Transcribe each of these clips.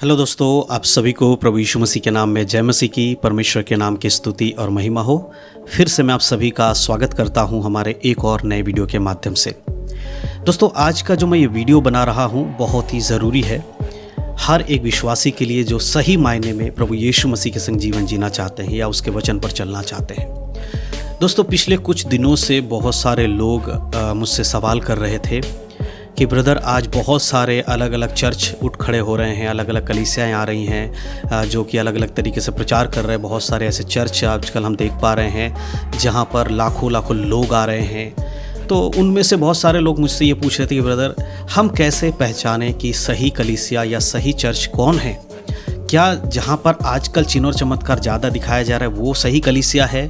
Hello दोस्तों, आप सभी को प्रभु यीशु मसीह के नाम में जय मसीह की। परमेश्वर के नाम की स्तुति और महिमा हो। फिर से मैं आप सभी का स्वागत करता हूं हमारे एक और नए वीडियो के माध्यम से। दोस्तों, आज का जो मैं ये वीडियो बना रहा हूं बहुत ही ज़रूरी है हर एक विश्वासी के लिए जो सही मायने में प्रभु यीशु मसीह के संग जीवन जीना चाहते हैं या उसके वचन पर चलना चाहते हैं। दोस्तों, पिछले कुछ दिनों से बहुत सारे लोग मुझसे सवाल कर रहे थे कि ब्रदर, आज बहुत सारे अलग अलग चर्च उठ खड़े हो रहे हैं, अलग अलग कलीसियाएँ आ रही हैं जो कि अलग अलग तरीके से प्रचार कर रहे हैं। बहुत सारे ऐसे चर्च आजकल हम देख पा रहे हैं जहाँ पर लाखों लाखों लोग आ रहे हैं। तो उनमें से बहुत सारे लोग मुझसे ये पूछ रहे थे कि ब्रदर, हम कैसे पहचानें कि सही कलीसिया या सही चर्च कौन है? क्या जहाँ पर आजकल चिन्ह और चमत्कार ज़्यादा दिखाया जा रहा है वो सही कलीसिया है,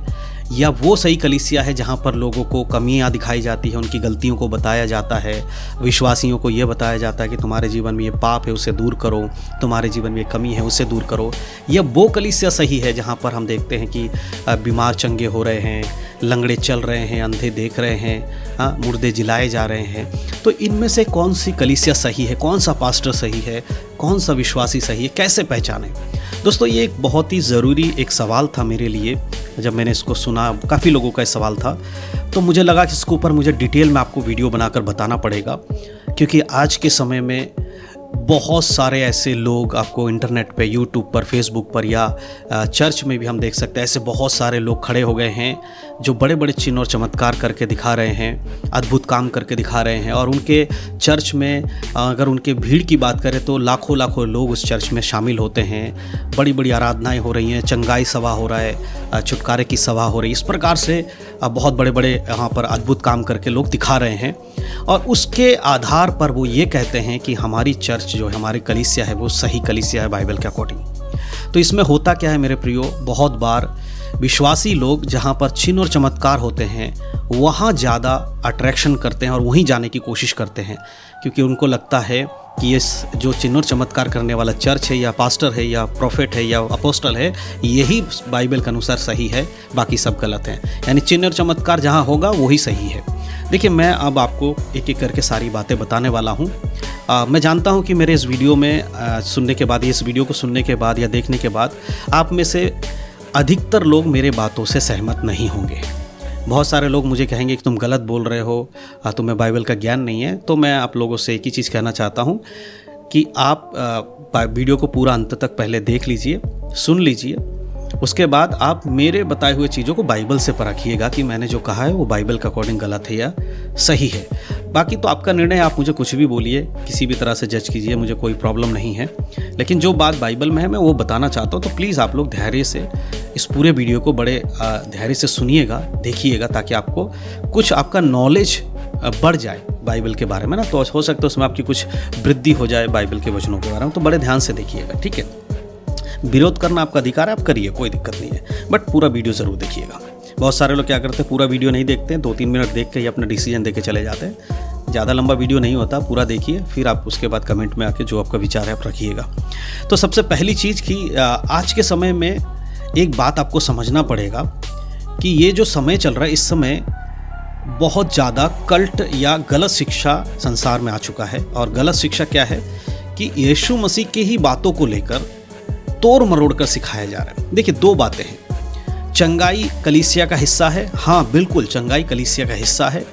या वो सही कलीसिया है जहाँ पर लोगों को कमियाँ दिखाई जाती हैं, उनकी गलतियों को बताया जाता है, विश्वासियों को ये बताया जाता है कि तुम्हारे जीवन में ये पाप है उसे दूर करो, तुम्हारे जीवन में ये कमी है उसे दूर करो? या वो कलीसिया सही है जहाँ पर हम देखते हैं कि बीमार चंगे हो रहे हैं, लंगड़े चल रहे हैं, अंधे देख रहे हैं, मुर्दे जिलाए जा रहे हैं? तो इनमें से कौन सी कलीसिया सही है, कौन सा पास्टर सही है, कौन सा विश्वासी सही है, कैसे पहचानें? दोस्तों, ये एक बहुत ही ज़रूरी एक सवाल था मेरे लिए। जब मैंने इसको सुना, काफ़ी लोगों का सवाल था, तो मुझे लगा कि इसके ऊपर मुझे डिटेल में आपको वीडियो बनाकर बताना पड़ेगा, क्योंकि आज के समय में बहुत सारे ऐसे लोग आपको इंटरनेट पे, यूट्यूब पर, फेसबुक पर या चर्च में भी हम देख सकते हैं, ऐसे बहुत सारे लोग खड़े हो गए हैं जो बड़े बड़े चिन्ह और चमत्कार करके दिखा रहे हैं, अद्भुत काम करके दिखा रहे हैं। और उनके चर्च में अगर उनके भीड़ की बात करें तो लाखों लाखों लोग उस चर्च में शामिल होते हैं। बड़ी बड़ी आराधनाएं हो रही हैं, चंगाई सभा हो रहा है, छुटकारे की सभा हो रही है। इस प्रकार से बहुत बड़े बड़े यहाँ पर अद्भुत काम करके लोग दिखा रहे हैं, और उसके आधार पर वो ये कहते हैं कि हमारी चर्च जो है, हमारी कलीसिया है, वो सही कलीसिया है बाइबल के अकॉर्डिंग। तो इसमें होता क्या है मेरे प्रियो, बहुत बार विश्वासी लोग जहाँ पर चिन्ह और चमत्कार होते हैं वहाँ ज़्यादा अट्रैक्शन करते हैं और वहीं जाने की कोशिश करते हैं, क्योंकि उनको लगता है कि ये जो चिन्ह और चमत्कार करने वाला चर्च है या पास्टर है या प्रोफेट है या अपोस्टल है, यही बाइबल के अनुसार सही है, बाकी सब गलत हैं। यानी चिन्ह और चमत्कार जहाँ होगा वही सही है। देखिए, मैं अब आपको एक एक करके सारी बातें बताने वाला हूँ। मैं जानता हूँ कि मेरे इस वीडियो में सुनने के बाद, इस वीडियो को सुनने के बाद या देखने के बाद आप में से अधिकतर लोग मेरे बातों से सहमत नहीं होंगे। बहुत सारे लोग मुझे कहेंगे कि तुम गलत बोल रहे हो, तुम्हें बाइबल का ज्ञान नहीं है। तो मैं आप लोगों से एक ही चीज़ कहना चाहता हूँ कि आप वीडियो को पूरा अंत तक पहले देख लीजिए, सुन लीजिए, उसके बाद आप मेरे बताए हुए चीज़ों को बाइबल से परखिएगा कि मैंने जो कहा है वो बाइबल के अकॉर्डिंग गलत है या सही है। बाकी तो आपका निर्णय, आप मुझे कुछ भी बोलिए, किसी भी तरह से जज कीजिए, मुझे कोई प्रॉब्लम नहीं है। लेकिन जो बात बाइबल में है मैं वो बताना चाहता हूँ। तो प्लीज़ आप लोग धैर्य से इस पूरे वीडियो को बड़े धैर्य से सुनिएगा, देखिएगा, ताकि आपको कुछ आपका नॉलेज बढ़ जाए बाइबल के बारे में ना। तो हो सकता है उसमें आपकी कुछ वृद्धि हो जाए बाइबल के वचनों के बारे में। तो बड़े ध्यान से देखिएगा, ठीक है? विरोध करना आपका अधिकार है, आप करिए, कोई दिक्कत नहीं है, बट पूरा वीडियो ज़रूर देखिएगा। बहुत सारे लोग क्या करते हैं, पूरा वीडियो नहीं देखते हैं, 2-3 मिनट देख के ही अपना डिसीजन दे के चले जाते हैं। ज़्यादा लंबा वीडियो नहीं होता, पूरा देखिए, फिर आप उसके बाद कमेंट में आके जो आपका विचार है आप रखिएगा। तो सबसे पहली चीज़ कि आज के समय में एक बात आपको समझना पड़ेगा कि ये जो समय चल रहा है, इस समय बहुत ज़्यादा कल्ट या गलत शिक्षा संसार में आ चुका है। और गलत शिक्षा क्या है कि यीशु मसीह की ही बातों को लेकर तोड़ मरोड़ कर सिखाया जा रहा है। देखिए, दो बातें हैं। चंगाई कलीसिया का हिस्सा है, हाँ बिल्कुल, चंगाई कलीसिया का हिस्सा है।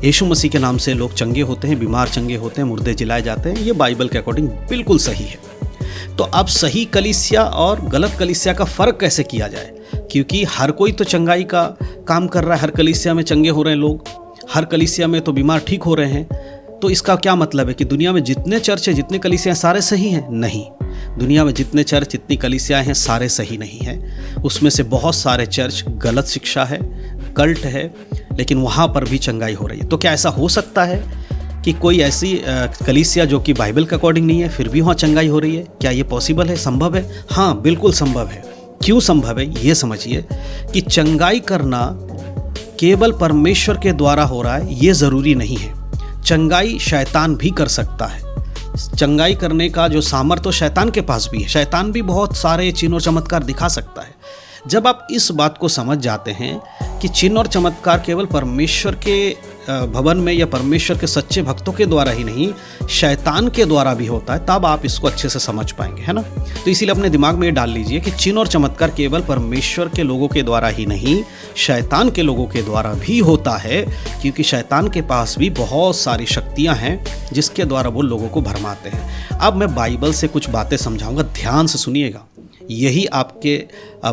यीशु मसीह के नाम से लोग चंगे होते हैं, बीमार चंगे होते हैं, मुर्दे जिलाए जाते हैं, ये बाइबल के अकॉर्डिंग बिल्कुल सही है। तो अब सही कलीसिया और गलत कलीसिया का फ़र्क कैसे किया जाए? क्योंकि हर कोई तो चंगाई का काम कर रहा है, हर कलीसिया में चंगे हो रहे हैं लोग, हर कलीसिया में तो बीमार ठीक हो रहे हैं। तो इसका क्या मतलब है कि दुनिया में जितने चर्च हैं, जितने कलीसियाँ, सारे सही हैं? नहीं, दुनिया में जितने चर्च, जितनी कलीसियाएँ हैं, सारे सही नहीं हैं। उसमें से बहुत सारे चर्च गलत शिक्षा है, कल्ट है, लेकिन वहाँ पर भी चंगाई हो रही है। तो क्या ऐसा हो सकता है कि कोई ऐसी कलीसिया जो कि बाइबल के अकॉर्डिंग नहीं है, फिर भी वहाँ चंगाई हो रही है? क्या ये पॉसिबल है, संभव है? हाँ बिल्कुल संभव है। क्यों संभव है? ये समझिए कि चंगाई करना केवल परमेश्वर के द्वारा हो रहा है, ये ज़रूरी नहीं है। चंगाई शैतान भी कर सकता है। चंगाई करने का जो सामर्थ्य शैतान के पास भी है। शैतान भी बहुत सारे चिन्ह और चमत्कार दिखा सकता है। जब आप इस बात को समझ जाते हैं कि चिन्ह और चमत्कार केवल परमेश्वर के भवन में या परमेश्वर के सच्चे भक्तों के द्वारा ही नहीं, शैतान के द्वारा भी होता है, तब आप इसको अच्छे से समझ पाएंगे, है ना। तो इसीलिए अपने दिमाग में ये डाल लीजिए कि चिन्ह और चमत्कार केवल परमेश्वर के लोगों के द्वारा ही नहीं, शैतान के लोगों के द्वारा भी होता है, क्योंकि शैतान के पास भी बहुत सारी शक्तियाँ हैं जिसके द्वारा वो लोगों को भरमाते हैं। अब मैं बाइबल से कुछ बातें समझाऊंगा, ध्यान से सुनिएगा, यही आपके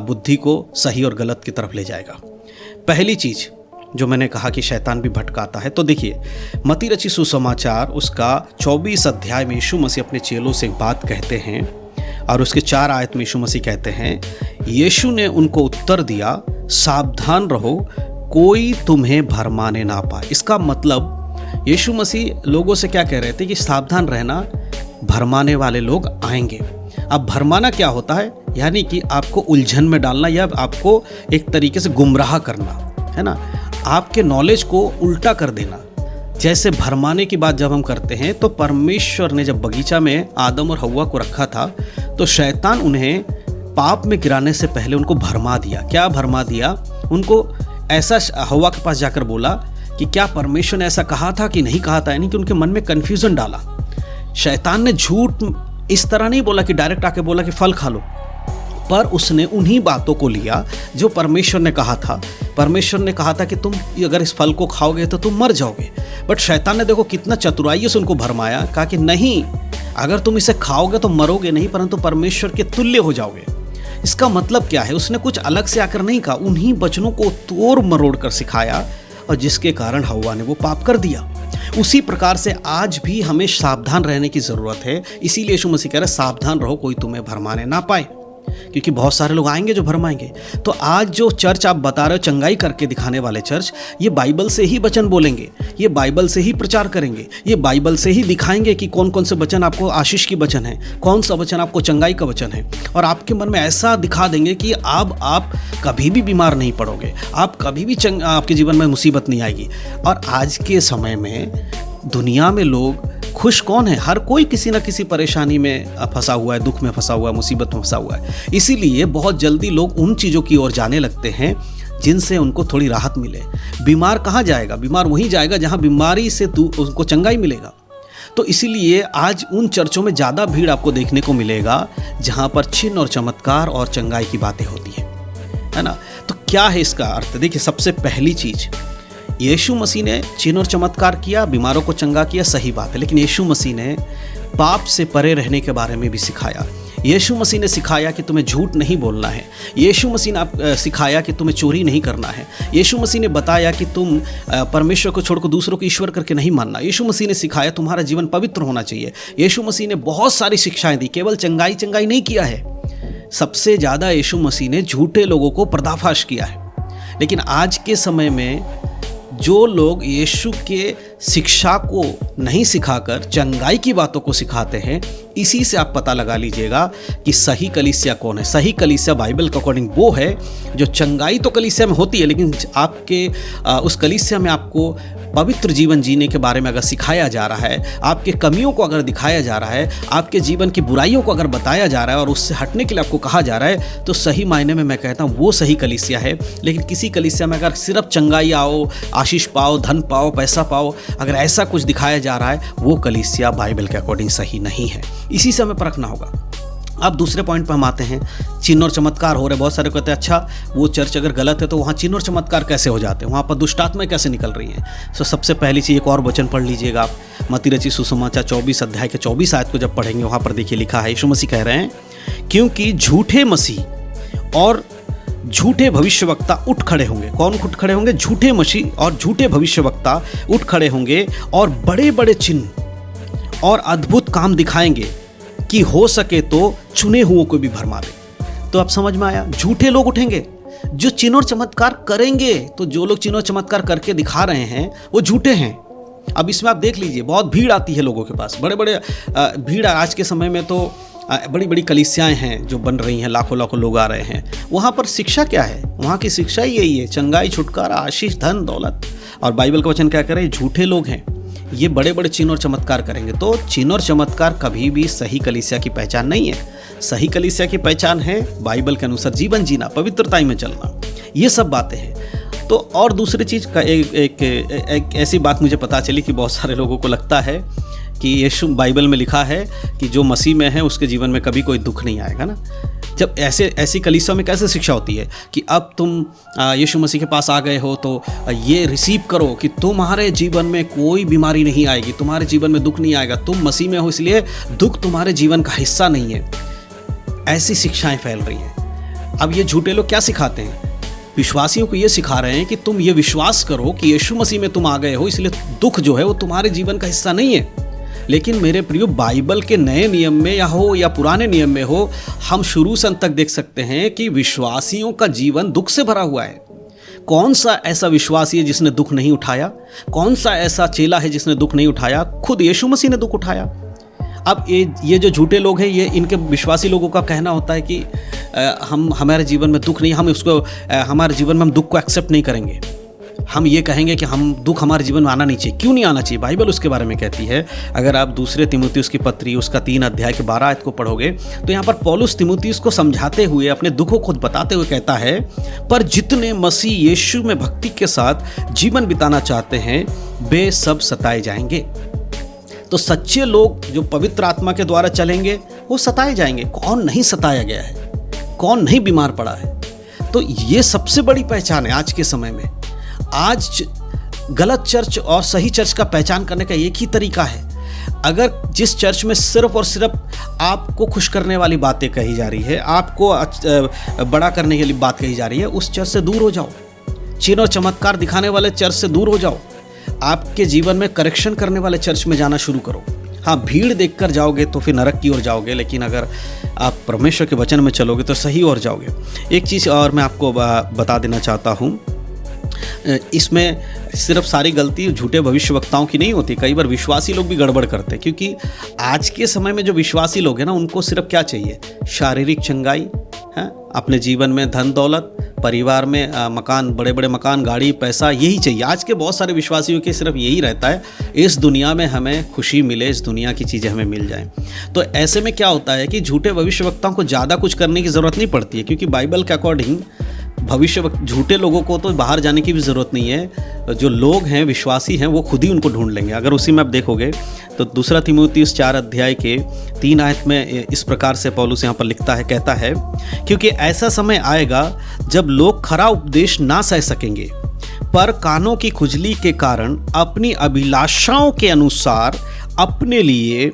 बुद्धि को सही और गलत की तरफ ले जाएगा। पहली चीज़ जो मैंने कहा कि शैतान भी भटकाता है, तो देखिए मत्ती रची सुसमाचार उसका 24 अध्याय में यीशु मसीह अपने चेलों से एक बात कहते हैं और उसके 4 आयत में यीशु मसीह कहते हैं, यीशु ने उनको उत्तर दिया, सावधान रहो कोई तुम्हें भरमाने ना पाए। इसका मतलब यीशु मसीह लोगों से क्या कह रहे थे कि सावधान रहना, भरमाने वाले लोग आएंगे। अब भरमाना क्या होता है, यानी कि आपको उलझन में डालना या आपको एक तरीके से गुमराह करना, है ना, आपके नॉलेज को उल्टा कर देना। जैसे भरमाने की बात जब हम करते हैं तो परमेश्वर ने जब बगीचा में आदम और हव्वा को रखा था तो शैतान उन्हें पाप में गिराने से पहले उनको भरमा दिया। क्या भरमा दिया? उनको ऐसा हव्वा के पास जाकर बोला कि क्या परमेश्वर ने ऐसा कहा था कि नहीं कहा था, यानी कि उनके मन में कन्फ्यूजन डाला। शैतान ने झूठ इस तरह नहीं बोला कि डायरेक्ट आके बोला कि फल खा लो, पर उसने उन्हीं बातों को लिया जो परमेश्वर ने कहा था। परमेश्वर ने कहा था कि तुम अगर इस फल को खाओगे तो तुम मर जाओगे, बट शैतान ने देखो कितना चतुराई से उनको भरमाया, कहा कि नहीं, अगर तुम इसे खाओगे तो मरोगे नहीं परंतु परमेश्वर के तुल्य हो जाओगे। इसका मतलब क्या है? उसने कुछ अलग से आकर नहीं कहा, उन्हीं वचनों को तोड़ मरोड़ कर सिखाया और जिसके कारण हव्वा ने वो पाप कर दिया। उसी प्रकार से आज भी हमें सावधान रहने की ज़रूरत है। इसीलिए यीशु मसीह कह रहे सावधान रहो कोई तुम्हें भरमाने ना पाए, क्योंकि बहुत सारे लोग आएंगे जो भरमाएंगे। तो आज जो चर्च आप बता रहे हो, चंगाई करके दिखाने वाले चर्च, ये बाइबल से ही वचन बोलेंगे, ये बाइबल से ही प्रचार करेंगे, ये बाइबल से ही दिखाएंगे कि कौन कौन से वचन आपको आशीष की वचन है, कौन सा वचन आपको चंगाई का वचन है, और आपके मन में ऐसा दिखा देंगे कि अब आप कभी भी बीमार नहीं पड़ोगे, आप कभी भी आपके जीवन में मुसीबत नहीं आएगी। और आज के समय में दुनिया में लोग खुश कौन है? हर कोई किसी न किसी परेशानी में फंसा हुआ है, दुख में फंसा हुआ है, मुसीबत में फंसा हुआ है। इसीलिए बहुत जल्दी लोग उन चीज़ों की ओर जाने लगते हैं जिनसे उनको थोड़ी राहत मिले। बीमार कहाँ जाएगा? बीमार वहीं जाएगा जहाँ बीमारी से उनको चंगाई मिलेगा। तो इसीलिए आज उन चर्चों में ज़्यादा भीड़ आपको देखने को मिलेगा जहाँ पर चिन्ह और चमत्कार और चंगाई की बातें होती हैं, है ना। तो क्या है इसका अर्थ? देखिए, सबसे पहली चीज़, यीशु मसीह ने चिन्ह और चमत्कार किया, बीमारों को चंगा किया, सही बात है, लेकिन यीशु मसीह ने पाप से परे रहने के बारे में भी सिखाया। यीशु मसीह ने सिखाया कि तुम्हें झूठ नहीं बोलना है। यीशु मसीह ने सिखाया कि तुम्हें चोरी नहीं करना है। यीशु मसीह ने बताया कि तुम परमेश्वर को छोड़कर दूसरों को ईश्वर करके नहीं मानना। यीशु मसीह ने सिखाया तुम्हारा जीवन पवित्र होना चाहिए। यीशु मसीह ने बहुत सारी शिक्षाएं दी, केवल चंगाई नहीं किया है। सबसे ज़्यादा यीशु मसीह ने झूठे लोगों को पर्दाफाश किया है। लेकिन आज के समय में जो लोग यीशु के शिक्षा को नहीं सिखाकर चंगाई की बातों को सिखाते हैं, इसी से आप पता लगा लीजिएगा कि सही कलीसिया कौन है। सही कलीसिया बाइबल के अकॉर्डिंग वो है जो चंगाई तो कलीसिया में होती है, लेकिन आपके उस कलीसिया में आपको पवित्र जीवन जीने के बारे में अगर सिखाया जा रहा है, आपके कमियों को अगर दिखाया जा रहा है, आपके जीवन की बुराइयों को अगर बताया जा रहा है और उससे हटने के लिए आपको कहा जा रहा है, तो सही मायने में मैं कहता हूँ वो सही कलीसिया है। लेकिन किसी कलीसिया में अगर सिर्फ चंगाई आओ, आशीष पाओ, धन पाओ, पैसा पाओ, अगर ऐसा कुछ दिखाया जा रहा है, वो कलीसिया बाइबल के अकॉर्डिंग सही नहीं है। इसी से हमें परखना होगा। अब दूसरे पॉइंट पर हम आते हैं, चिन्ह और चमत्कार हो रहे। बहुत सारे कहते हैं अच्छा वो चर्च अगर गलत है तो वहाँ चिन्ह और चमत्कार कैसे हो जाते हैं, वहाँ पर दुष्ट आत्माएं कैसे निकल रही हैं। तो सबसे पहली चीज़, एक और वचन पढ़ लीजिएगा आप, मत्ती रची सुसमाचार 24 अध्याय के 24 आयत को जब पढ़ेंगे, वहाँ पर देखिए लिखा है, यीशु मसीह कह रहे हैं, क्योंकि झूठे मसीह और झूठे भविष्यवक्ता उठ खड़े होंगे। कौन उठ खड़े होंगे? झूठे मसीह और झूठे भविष्यवक्ता उठ खड़े होंगे और बड़े बड़े चिन्ह और अद्भुत काम दिखाएंगे कि हो सके तो चुने हुओं को भी भरमा दे। तो अब समझ में आया, झूठे लोग उठेंगे जो चिन्ह और चमत्कार करेंगे। तो जो लोग चिन्ह और चमत्कार करके दिखा रहे हैं वो झूठे हैं। अब इसमें आप देख लीजिए, बहुत भीड़ आती है लोगों के पास, बड़े बड़े भीड़। आज के समय में तो बड़ी बड़ी कलीसियाएं हैं जो बन रही हैं, लाखों लाखों लोग आ रहे हैं। वहाँ पर शिक्षा क्या है? वहाँ की शिक्षा ही यही है, चंगाई, छुटकारा, आशीष, धन, दौलत। और बाइबल का वचन क्या कह रहे हैं? झूठे लोग हैं, ये बड़े बड़े चिन्ह और चमत्कार करेंगे। तो चिन्ह और चमत्कार कभी भी सही कलीसिया की पहचान नहीं है। सही कलीसिया की पहचान है बाइबल के अनुसार जीवन जीना, पवित्रता में चलना, ये सब बातें हैं। तो और दूसरी चीज़ का एक ऐसी बात मुझे पता चली कि बहुत सारे लोगों को लगता है कि यीशु बाइबल में लिखा है कि जो मसीह में है उसके जीवन में कभी कोई दुख नहीं आएगा ना। जब ऐसी कलीसिया में कैसे शिक्षा होती है कि अब तुम यीशु मसीह के पास आ गए हो तो ये रिसीव करो कि तुम्हारे जीवन में कोई बीमारी नहीं आएगी, तुम्हारे जीवन में दुख नहीं आएगा, तुम मसीह में हो इसलिए दुख तुम्हारे जीवन का हिस्सा नहीं है। ऐसी शिक्षाएं फैल रही हैं। अब ये झूठे लोग क्या सिखाते हैं? विश्वासियों को ये सिखा रहे हैं कि तुम ये विश्वास करो कि यीशु मसीह में तुम आ गए हो इसलिए दुख जो है वो तुम्हारे जीवन का हिस्सा नहीं है। लेकिन मेरे प्रियो, बाइबल के नए नियम में या पुराने नियम में हो, हम शुरू से अंत तक देख सकते हैं कि विश्वासियों का जीवन दुख से भरा हुआ है। कौन सा ऐसा विश्वासी है जिसने दुख नहीं उठाया? कौन सा ऐसा चेला है जिसने दुख नहीं उठाया? खुद यीशु मसीह ने दुख उठाया। अब ये जो झूठे लोग हैं, ये इनके विश्वासी लोगों का कहना होता है कि हमारे जीवन में दुख नहीं, हम उसको हमारे जीवन में हम दुख को एक्सेप्ट नहीं करेंगे। हम ये कहेंगे कि हम दुख हमारे जीवन में आना नहीं चाहिए। क्यों नहीं आना चाहिए? बाइबल उसके बारे में कहती है। अगर आप दूसरे तीमुथियुस की पत्री उसका 3 अध्याय के 12 आयत को पढ़ोगे तो यहाँ पर पौलुस तीमुथियुस को समझाते हुए, अपने दुखों को खुद बताते हुए कहता है, पर जितने मसीह यीशु में भक्ति के साथ जीवन बिताना चाहते हैं वे सब सताए जाएंगे। तो सच्चे लोग जो पवित्र आत्मा के द्वारा चलेंगे वो सताए जाएंगे। कौन नहीं सताया गया है? कौन नहीं बीमार पड़ा है? तो ये सबसे बड़ी पहचान है आज के समय में। आज गलत चर्च और सही चर्च का पहचान करने का एक ही तरीका है। अगर जिस चर्च में सिर्फ और सिर्फ आपको खुश करने वाली बातें कही जा रही है, आपको बड़ा करने के लिए बात कही जा रही है, उस चर्च से दूर हो जाओ। चिन्ह और चमत्कार दिखाने वाले चर्च से दूर हो जाओ। आपके जीवन में करेक्शन करने वाले चर्च में जाना शुरू करो। हाँ, भीड़ देखकर जाओगे तो फिर नरक की ओर जाओगे, लेकिन अगर आप परमेश्वर के वचन में चलोगे तो सही ओर जाओगे। एक चीज़ और मैं आपको बता देना चाहता हूँ, इसमें सिर्फ सारी गलती झूठे भविष्यवक्ताओं की नहीं होती। कई बार विश्वासी लोग भी गड़बड़ करते हैं, क्योंकि आज के समय में जो विश्वासी लोग हैं ना, उनको सिर्फ क्या चाहिए? शारीरिक चंगाई है, अपने जीवन में धन दौलत, परिवार में मकान, बड़े बड़े मकान, गाड़ी, पैसा, यही चाहिए। आज के बहुत सारे विश्वासियों के सिर्फ यही रहता है, इस दुनिया में हमें खुशी मिले, इस दुनिया की चीज़ें हमें मिल जाएं। तो ऐसे में क्या होता है कि झूठे भविष्यवक्ताओं को ज़्यादा कुछ करने की ज़रूरत नहीं पड़ती है, क्योंकि बाइबल के अकॉर्डिंग झूठे लोगों को तो बाहर जाने की भी ज़रूरत नहीं है। जो लोग हैं, विश्वासी हैं, वो खुद ही उनको ढूंढ लेंगे। अगर उसी में आप देखोगे तो दूसरा तीमुथियुस 4 अध्याय के 3 आयत में इस प्रकार से पौलुस यहाँ पर लिखता है, कहता है, क्योंकि ऐसा समय आएगा जब लोग खरा उपदेश ना सह सकेंगे, पर कानों की खुजली के कारण अपनी अभिलाषाओं के अनुसार अपने लिए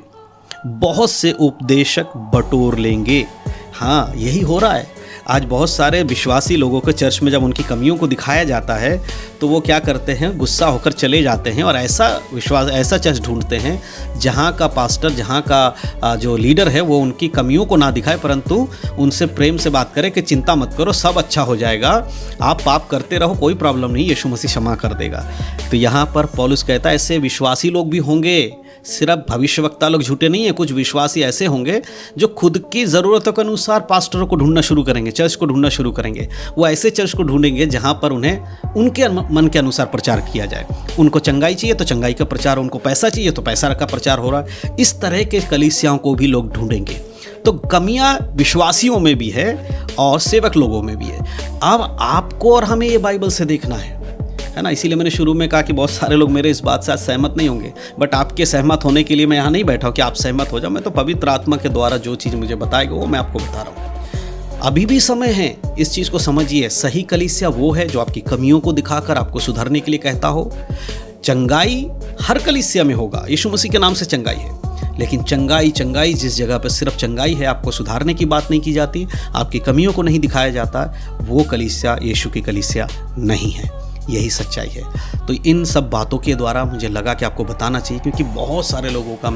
बहुत से उपदेशक बटोर लेंगे। हाँ, यही हो रहा है। आज बहुत सारे विश्वासी लोगों के चर्च में जब उनकी कमियों को दिखाया जाता है तो वो क्या करते हैं? गुस्सा होकर चले जाते हैं और ऐसा चर्च ढूंढते हैं जहाँ का पास्टर, जहाँ का जो लीडर है वो उनकी कमियों को ना दिखाए, परंतु उनसे प्रेम से बात करे कि चिंता मत करो, सब अच्छा हो जाएगा, आप पाप करते रहो, कोई प्रॉब्लम नहीं, यीशु मसीह क्षमा कर देगा। तो यहाँ पर पौलुस कहता है ऐसे विश्वासी लोग भी होंगे। सिर्फ भविष्यवक्ता लोग झूठे नहीं है, कुछ विश्वासी ऐसे होंगे जो खुद की ज़रूरतों के अनुसार पास्टरों को ढूंढना शुरू करेंगे, चर्च को ढूंढना शुरू करेंगे। वो ऐसे चर्च को ढूंढेंगे जहां पर उन्हें उनके मन के अनुसार प्रचार किया जाए। उनको चंगाई चाहिए तो चंगाई का प्रचार, उनको पैसा चाहिए तो पैसा का प्रचार हो रहा है। इस तरह के कलीसियाओं को भी लोग ढूंढेंगे। तो कमियां विश्वासियों में भी है और सेवक लोगों में भी है। अब आपको और हमें ये बाइबल से देखना है ना। इसीलिए मैंने शुरू में कहा कि बहुत सारे लोग मेरे इस बात से आज सहमत नहीं होंगे, बट आपके सहमत होने के लिए मैं यहाँ नहीं बैठा हूँ कि आप सहमत हो जाओ। मैं तो पवित्र आत्मा के द्वारा जो चीज़ मुझे बताएगा वो मैं आपको बता रहा हूँ। अभी भी समय है, इस चीज़ को समझिए। सही कलीसिया वो है जो आपकी कमियों को दिखाकर आपको सुधरने के लिए कहता हो। चंगाई हर कलीसिया में होगा, यीशु मसीह के नाम से चंगाई है, लेकिन चंगाई जिस जगह पर सिर्फ चंगाई है, आपको सुधारने की बात नहीं की जाती, आपकी कमियों को नहीं दिखाया जाता, वो कलीसिया यीशु की कलीसिया नहीं है। यही सच्चाई है। तो इन सब बातों के द्वारा मुझे लगा कि आपको बताना चाहिए, क्योंकि बहुत सारे लोगों का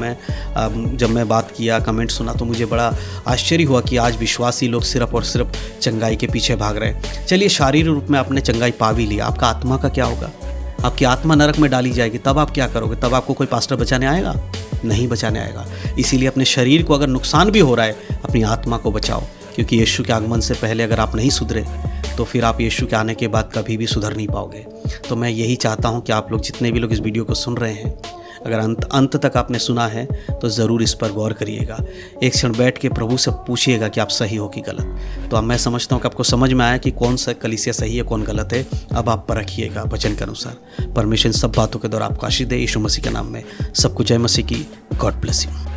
जब मैं बात किया, कमेंट सुना, तो मुझे बड़ा आश्चर्य हुआ कि आज विश्वासी लोग सिर्फ और सिर्फ चंगाई के पीछे भाग रहे हैं। चलिए, शारीरिक रूप में आपने चंगाई पा भी लिया, आपका आत्मा का क्या होगा? आपकी आत्मा नरक में डाली जाएगी, तब आप क्या करोगे? तब आपको कोई पास्टर बचाने आएगा? नहीं बचाने आएगा। इसीलिए अपने शरीर को अगर नुकसान भी हो रहा है, अपनी आत्मा को बचाओ, क्योंकि यीशु के आगमन से पहले अगर आप नहीं सुधरे तो फिर आप यीशु के आने के बाद कभी भी सुधर नहीं पाओगे। तो मैं यही चाहता हूँ कि आप लोग, जितने भी लोग इस वीडियो को सुन रहे हैं, अगर अंत तक आपने सुना है तो ज़रूर इस पर गौर करिएगा। एक क्षण बैठ के प्रभु से पूछिएगा कि आप सही हो कि गलत। तो अब मैं समझता हूँ कि आपको समझ में आया कि कौन सा कलीसिया सही है, कौन गलत है। अब आप परखिएगा वचन के अनुसार। परमेश्वर इन सब बातों के द्वारा आपको आशीष दे। यीशु मसीह के नाम में सबको जय मसीह की। God bless you.